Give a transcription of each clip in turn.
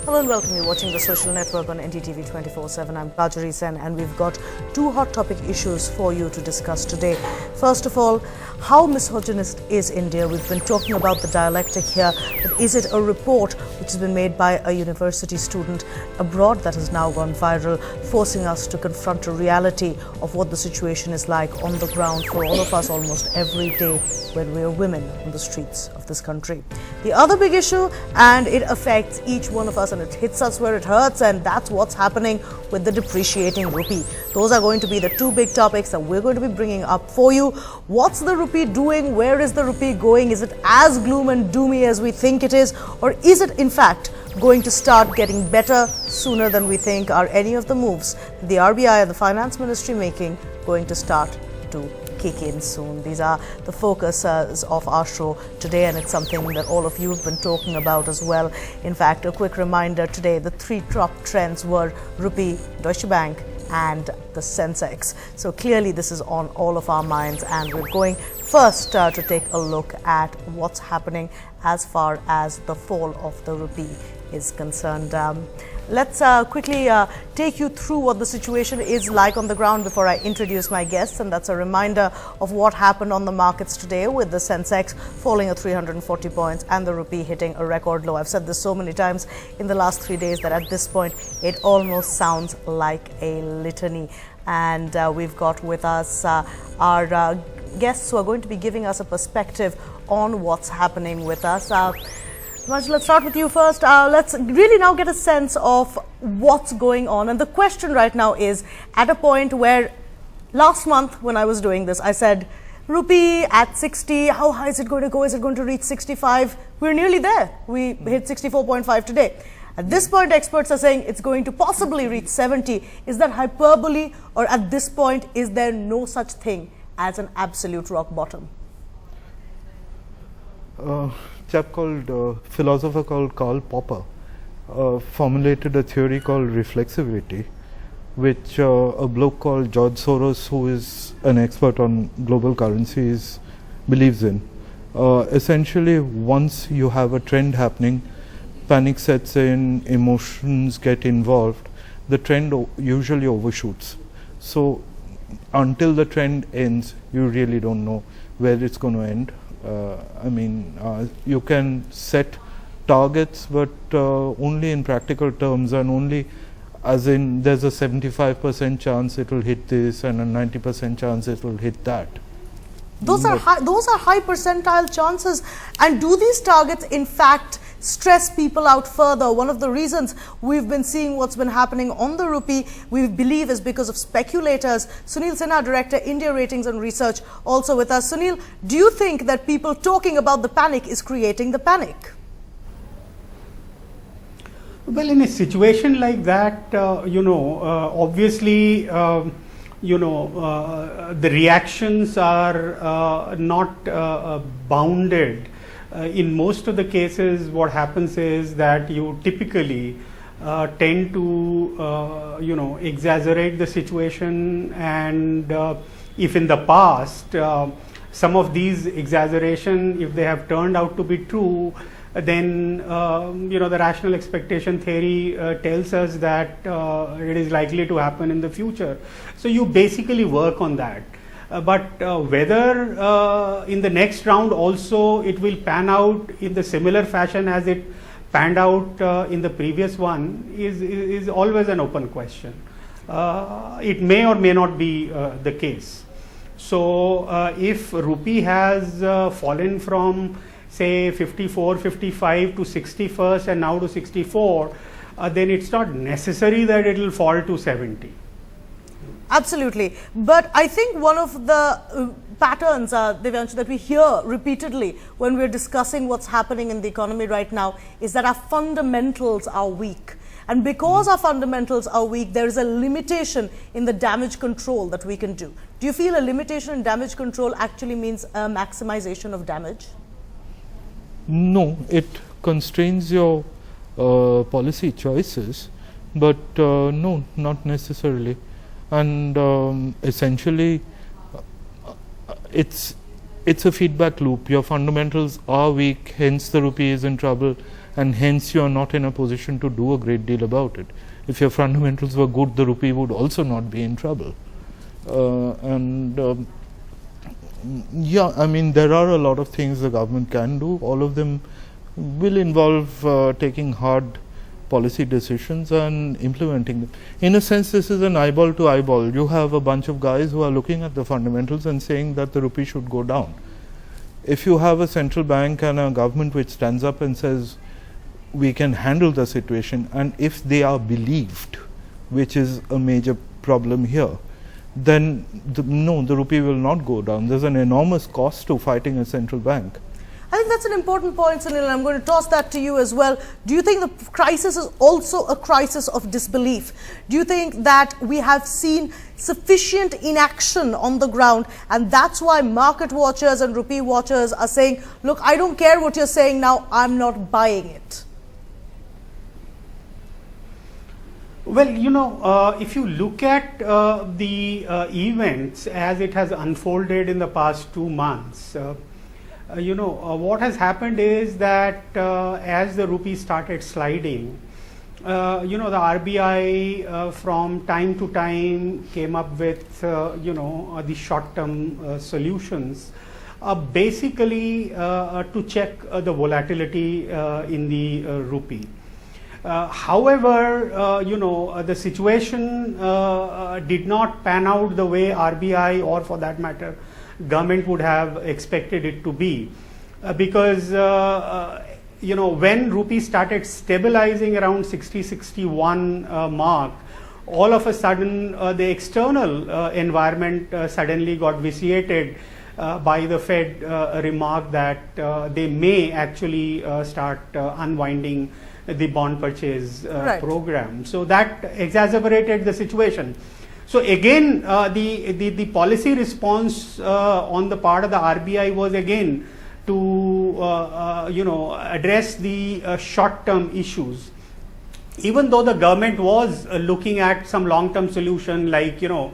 Hello and welcome. You're watching The Social Network on NDTV 24/7. I'm Kajari Sen and we've got two hot topic issues for you to discuss today. First of all, how misogynist is India? We've been talking about the dialectic here, but is it a report which has been made by a university student abroad that has now gone viral, forcing us to confront a reality of what the situation is like on the ground for all of us almost every day when we are women on the streets of this country? The other big issue, and it affects each one of us and it hits us where it hurts, and that's what's happening with the depreciating rupee. Those are going to be the two big topics that we're going to be bringing up for you. What's the rupee doing? Where is the rupee going? Is it as gloom and doomy as we think it is? Or is it in fact going to start getting better sooner than we think? Are any of the moves the RBI and the Finance Ministry making going to start to kick in soon? These are the focuses of our show today, and it's something that all of you have been talking about as well. In fact, a quick reminder today, the three top trends were rupee, Deutsche Bank and the Sensex. So clearly this is on all of our minds, and we're going first to take a look at what's happening as far as the fall of the rupee is concerned. Let's quickly take you through what the situation is like on the ground before I introduce my guests, and that's a reminder of what happened on the markets today, with the Sensex falling at 340 points and the rupee hitting a record low. I've said this so many times in the last 3 days that at this point it almost sounds like a litany. And we've got with us our guests who are going to be giving us a perspective on what's happening with us. Let's start with you first. Let's really now get a sense of what's going on. And the question right now is, at a point where last month when I was doing this, I said, rupee at 60, how high is it going to go? Is it going to reach 65? We're nearly there. We hit 64.5 today. At this point, experts are saying it's going to possibly reach 70. Is that hyperbole, or at this point, is there no such thing as an absolute rock bottom? Philosopher called Karl Popper formulated a theory called reflexivity, which a bloke called George Soros, who is an expert on global currencies, believes in. Essentially, once you have a trend happening, panic sets in, emotions get involved, the trend usually overshoots. So until the trend ends, you really don't know where it's going to end. You can set targets, but only in practical terms, and only as in there's a 75% chance it will hit this and a 90% chance it will hit that. Those are high percentile chances. And do these targets in fact stress people out further? One of the reasons we've been seeing what's been happening on the rupee, we believe, is because of speculators. Sunil Sinha, Director, India Ratings and Research, also with us. Sunil, do you think that people talking about the panic is creating the panic? Well, in a situation like that, obviously, the reactions are not bounded. In most of the cases, what happens is that you typically tend to, exaggerate the situation, and if in the past some of these exaggeration, if they have turned out to be true, then the rational expectation theory tells us that it is likely to happen in the future. So you basically work on that. But whether in the next round also it will pan out in the similar fashion as it panned out in the previous one is always an open question. It may or may not be the case. So if rupee has fallen from say 54, 55 to 60 first and now to 64, then it's not necessary that it will fall to 70. Absolutely. But I think one of the patterns, Divyanshu, that we hear repeatedly when we're discussing what's happening in the economy right now is that our fundamentals are weak. And because our fundamentals are weak, there is a limitation in the damage control that we can do. Do you feel a limitation in damage control actually means a maximization of damage? No, it constrains your policy choices, but no, not necessarily. And essentially, it's a feedback loop. Your fundamentals are weak, hence the rupee is in trouble, and hence you are not in a position to do a great deal about it. If your fundamentals were good, the rupee would also not be in trouble. Yeah, I mean, there are a lot of things the government can do. All of them will involve taking hard policy decisions and implementing them. In a sense, this is an eyeball to eyeball. You have a bunch of guys who are looking at the fundamentals and saying that the rupee should go down. If you have a central bank and a government which stands up and says, we can handle the situation, and if they are believed, which is a major problem here, then no, the rupee will not go down. There's an enormous cost to fighting a central bank. I think that's an important point, Sunil. I'm going to toss that to you as well. Do you think the crisis is also a crisis of disbelief? Do you think that we have seen sufficient inaction on the ground, and that's why market watchers and rupee watchers are saying, look, I don't care what you're saying now, I'm not buying it? Well, you know, if you look at the events as it has unfolded in the past 2 months, you know, what has happened is that as the rupee started sliding, you know, the RBI from time to time came up with, you know, the short-term solutions, basically to check the volatility in the rupee. However, you know, the situation did not pan out the way RBI, or for that matter, government would have expected it to be, because you know, when rupee started stabilizing around 60-61 mark, all of a sudden the external environment suddenly got vitiated by the Fed remark that they may actually start unwinding the bond purchase program. So that exacerbated the situation. So again, the policy response on the part of the RBI was again to you know, address the short-term issues. Even though the government was looking at some long-term solution, like, you know,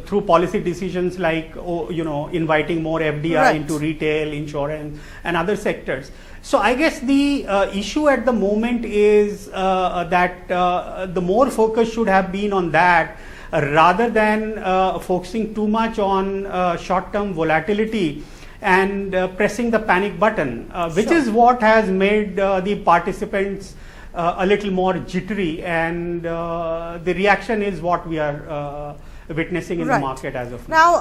through policy decisions like, you know, inviting more FDI into retail, insurance and other sectors. So I guess the issue at the moment is that the more focus should have been on that rather than focusing too much on short-term volatility and pressing the panic button, which is what has made the participants a little more jittery, and the reaction is what we are witnessing in the market as of now.